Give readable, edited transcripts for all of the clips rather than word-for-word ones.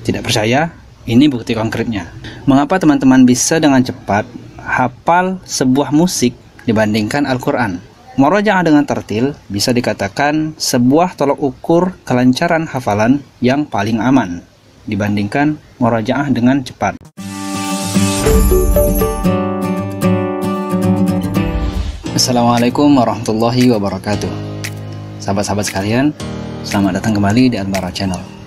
Tidak percaya? Ini bukti konkretnya. Mengapa teman-teman bisa dengan cepat hafal sebuah musik dibandingkan Al-Quran? Murojaah dengan tartil bisa dikatakan sebuah tolok ukur kelancaran hafalan yang paling aman dibandingkan murojaah dengan cepat. Assalamualaikum warahmatullahi wabarakatuh. Sahabat-sahabat sekalian, selamat datang kembali di Al-Bara Channel.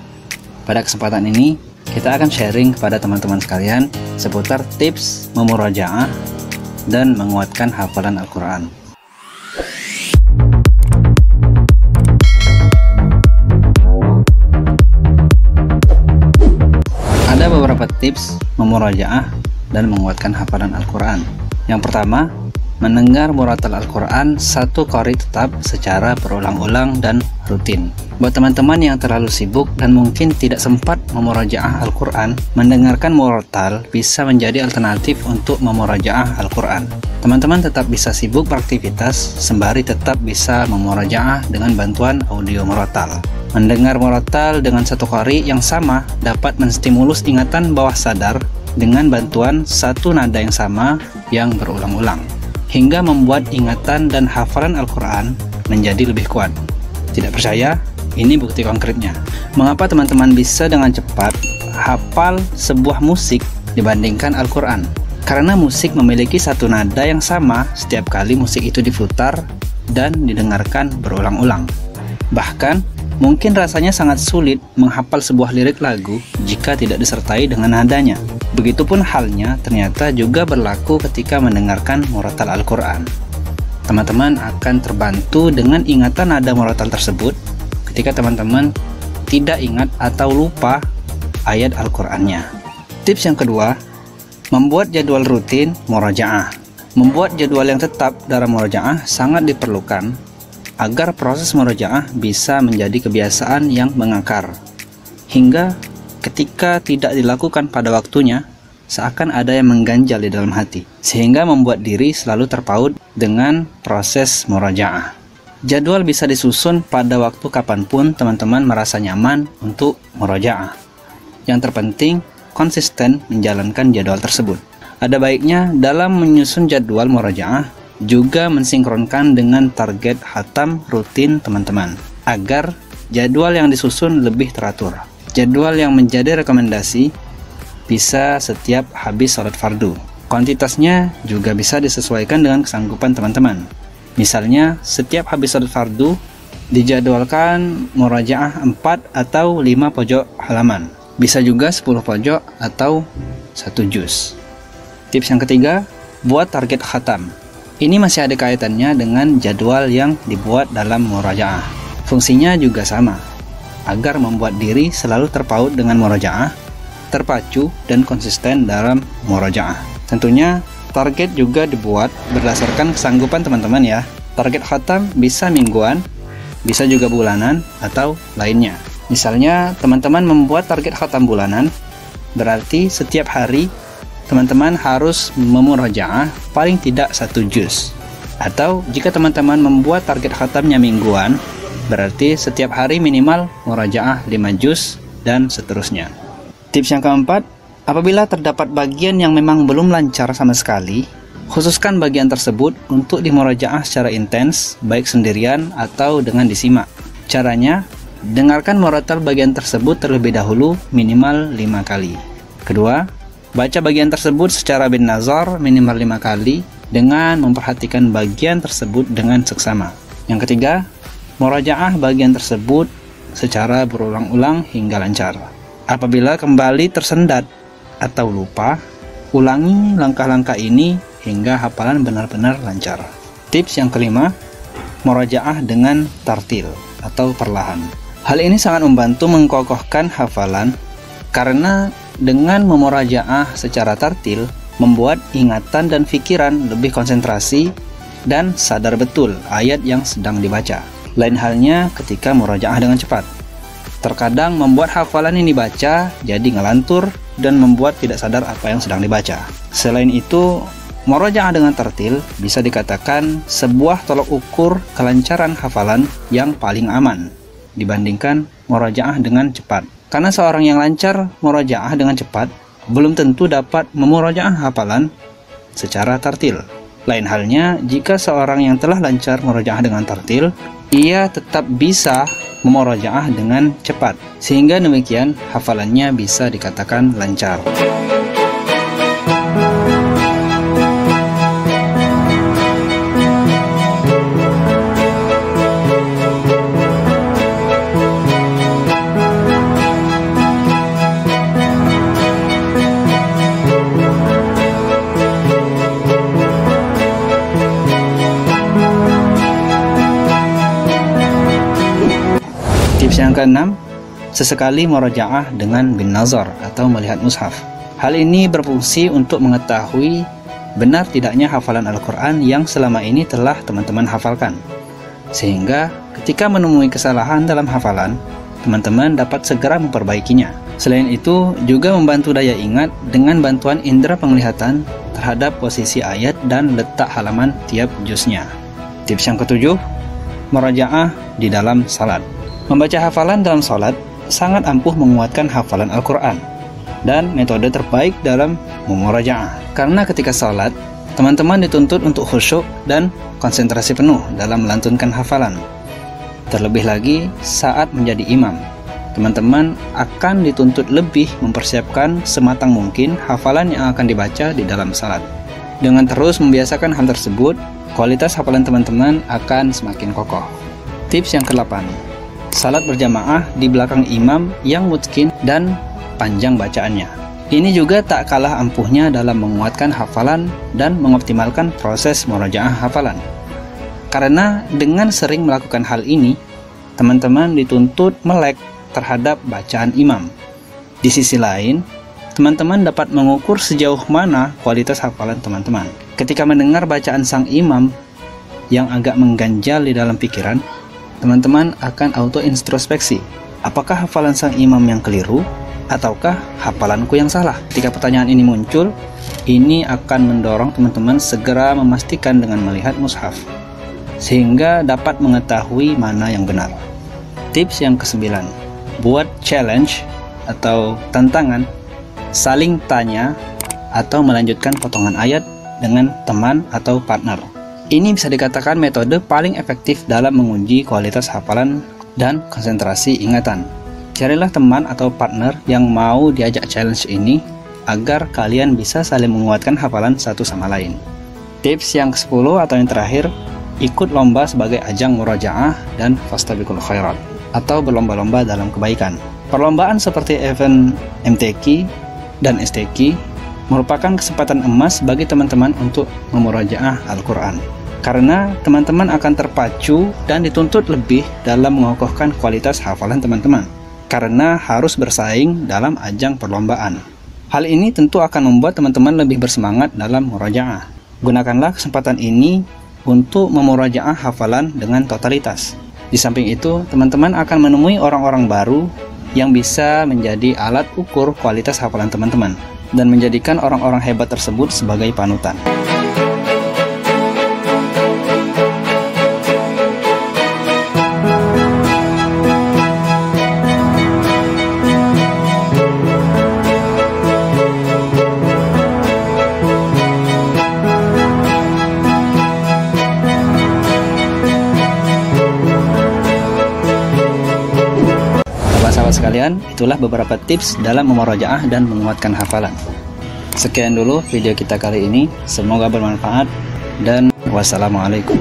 Pada kesempatan ini, kita akan sharing kepada teman-teman sekalian seputar tips memurojaah dan menguatkan hafalan Al-Quran. Ada beberapa tips memurojaah dan menguatkan hafalan Al-Quran. Yang pertama, mendengar muratal Al-Quran satu qari tetap secara berulang-ulang dan rutin. Buat teman-teman yang terlalu sibuk dan mungkin tidak sempat memurojaah Al-Quran, mendengarkan muratal bisa menjadi alternatif untuk memurojaah Al-Quran. Teman-teman tetap bisa sibuk beraktivitas sembari tetap bisa memurojaah dengan bantuan audio muratal. Mendengar muratal dengan satu qari yang sama dapat menstimulus ingatan bawah sadar dengan bantuan satu nada yang sama yang berulang-ulang, hingga membuat ingatan dan hafalan Al-Quran menjadi lebih kuat. Tidak percaya? Ini bukti konkretnya. Mengapa teman-teman bisa dengan cepat hafal sebuah musik dibandingkan Al-Quran? Karena musik memiliki satu nada yang sama setiap kali musik itu diputar dan didengarkan berulang-ulang. Bahkan, mungkin rasanya sangat sulit menghafal sebuah lirik lagu jika tidak disertai dengan nadanya. Begitupun halnya ternyata juga berlaku ketika mendengarkan muratal Al-Quran. Teman-teman akan terbantu dengan ingatan nada muratal tersebut ketika teman-teman tidak ingat atau lupa ayat Al-Qurannya. Tips yang kedua, membuat jadwal rutin murojaah. Membuat jadwal yang tetap dalam murojaah sangat diperlukan agar proses murojaah bisa menjadi kebiasaan yang mengakar, hingga ketika tidak dilakukan pada waktunya, seakan ada yang mengganjal di dalam hati, sehingga membuat diri selalu terpaut dengan proses murojaah. Jadwal bisa disusun pada waktu kapanpun teman-teman merasa nyaman untuk murojaah. Yang terpenting, konsisten menjalankan jadwal tersebut. Ada baiknya dalam menyusun jadwal murojaah juga mensinkronkan dengan target khatam rutin teman-teman, agar jadwal yang disusun lebih teratur. Jadwal yang menjadi rekomendasi bisa setiap habis sholat fardu. Kuantitasnya juga bisa disesuaikan dengan kesanggupan teman-teman. Misalnya, setiap habis sholat fardu dijadwalkan murojaah 4 atau 5 pojok halaman. Bisa juga 10 pojok atau 1 juz. Tips yang ketiga, buat target khatam. Ini masih ada kaitannya dengan jadwal yang dibuat dalam murojaah. Fungsinya juga sama, agar membuat diri selalu terpaut dengan murojaah, terpacu dan konsisten dalam murojaah. Tentunya target juga dibuat berdasarkan kesanggupan teman-teman ya. Target khatam bisa mingguan, bisa juga bulanan atau lainnya. Misalnya teman-teman membuat target khatam bulanan, berarti setiap hari teman-teman harus memurojaah paling tidak 1 juz. Atau jika teman-teman membuat target khatamnya mingguan, berarti setiap hari minimal murojaah 5 juz dan seterusnya. Tips yang keempat, apabila terdapat bagian yang memang belum lancar sama sekali, khususkan bagian tersebut untuk dimurojaah secara intens, baik sendirian atau dengan disimak. Caranya, dengarkan muratal bagian tersebut terlebih dahulu minimal 5 kali. Kedua, baca bagian tersebut secara bin nazar minimal 5 kali dengan memperhatikan bagian tersebut dengan seksama. Yang ketiga, murojaah bagian tersebut secara berulang-ulang hingga lancar. Apabila kembali tersendat atau lupa, ulangi langkah-langkah ini hingga hafalan benar-benar lancar. Tips yang kelima, murojaah dengan tartil atau perlahan. Hal ini sangat membantu mengokohkan hafalan karena dengan memurojaah secara tartil membuat ingatan dan pikiran lebih konsentrasi dan sadar betul ayat yang sedang dibaca. Lain halnya ketika murojaah dengan cepat. Terkadang membuat hafalan ini dibaca jadi ngelantur dan membuat tidak sadar apa yang sedang dibaca. Selain itu, murojaah dengan tartil bisa dikatakan sebuah tolok ukur kelancaran hafalan yang paling aman dibandingkan murojaah dengan cepat. Karena seorang yang lancar murojaah dengan cepat belum tentu dapat memurojaah hafalan secara tartil. Lain halnya jika seorang yang telah lancar murojaah dengan tartil, ia tetap bisa memurojaah dengan cepat, sehingga demikian hafalannya bisa dikatakan lancar. Tips yang keenam, sesekali murojaah dengan bin nazar atau melihat mushaf. Hal ini berfungsi untuk mengetahui benar tidaknya hafalan Al-Quran yang selama ini telah teman-teman hafalkan. Sehingga ketika menemui kesalahan dalam hafalan, teman-teman dapat segera memperbaikinya. Selain itu, juga membantu daya ingat dengan bantuan indera penglihatan terhadap posisi ayat dan letak halaman tiap juznya. Tips yang ketujuh, murojaah di dalam salat. Membaca hafalan dalam salat sangat ampuh menguatkan hafalan Al-Quran dan metode terbaik dalam memurojaah. Karena ketika salat, teman-teman dituntut untuk khusyuk dan konsentrasi penuh dalam melantunkan hafalan. Terlebih lagi saat menjadi imam, teman-teman akan dituntut lebih mempersiapkan sematang mungkin hafalan yang akan dibaca di dalam salat. Dengan terus membiasakan hal tersebut, kualitas hafalan teman-teman akan semakin kokoh. Tips yang ke-8, salat berjamaah di belakang imam yang mutqin dan panjang bacaannya. Ini juga tak kalah ampuhnya dalam menguatkan hafalan dan mengoptimalkan proses murojaah hafalan. Karena dengan sering melakukan hal ini, teman-teman dituntut melek terhadap bacaan imam. Di sisi lain, teman-teman dapat mengukur sejauh mana kualitas hafalan teman-teman. Ketika mendengar bacaan sang imam yang agak mengganjal di dalam pikiran, teman-teman akan auto introspeksi, apakah hafalan sang imam yang keliru ataukah hafalanku yang salah? Ketika pertanyaan ini muncul, ini akan mendorong teman-teman segera memastikan dengan melihat mushaf, sehingga dapat mengetahui mana yang benar. Tips yang ke-9, buat challenge atau tantangan, saling tanya atau melanjutkan potongan ayat dengan teman atau partner. Ini bisa dikatakan metode paling efektif dalam menguji kualitas hafalan dan konsentrasi ingatan. Carilah teman atau partner yang mau diajak challenge ini agar kalian bisa saling menguatkan hafalan satu sama lain. Tips yang ke-10 atau yang terakhir, ikut lomba sebagai ajang murojaah dan fastabiqul khairat atau berlomba-lomba dalam kebaikan. Perlombaan seperti event MTQ dan STQ merupakan kesempatan emas bagi teman-teman untuk memurojaah Al-Quran. Karena teman-teman akan terpacu dan dituntut lebih dalam mengokohkan kualitas hafalan teman-teman, karena harus bersaing dalam ajang perlombaan. Hal ini tentu akan membuat teman-teman lebih bersemangat dalam murojaah. Gunakanlah kesempatan ini untuk memurojaah hafalan dengan totalitas. Di samping itu, teman-teman akan menemui orang-orang baru yang bisa menjadi alat ukur kualitas hafalan teman-teman dan menjadikan orang-orang hebat tersebut sebagai panutan. Sahabat sekalian, itulah beberapa tips dalam memurojaah dan menguatkan hafalan. Sekian dulu video kita kali ini, semoga bermanfaat dan wassalamualaikum.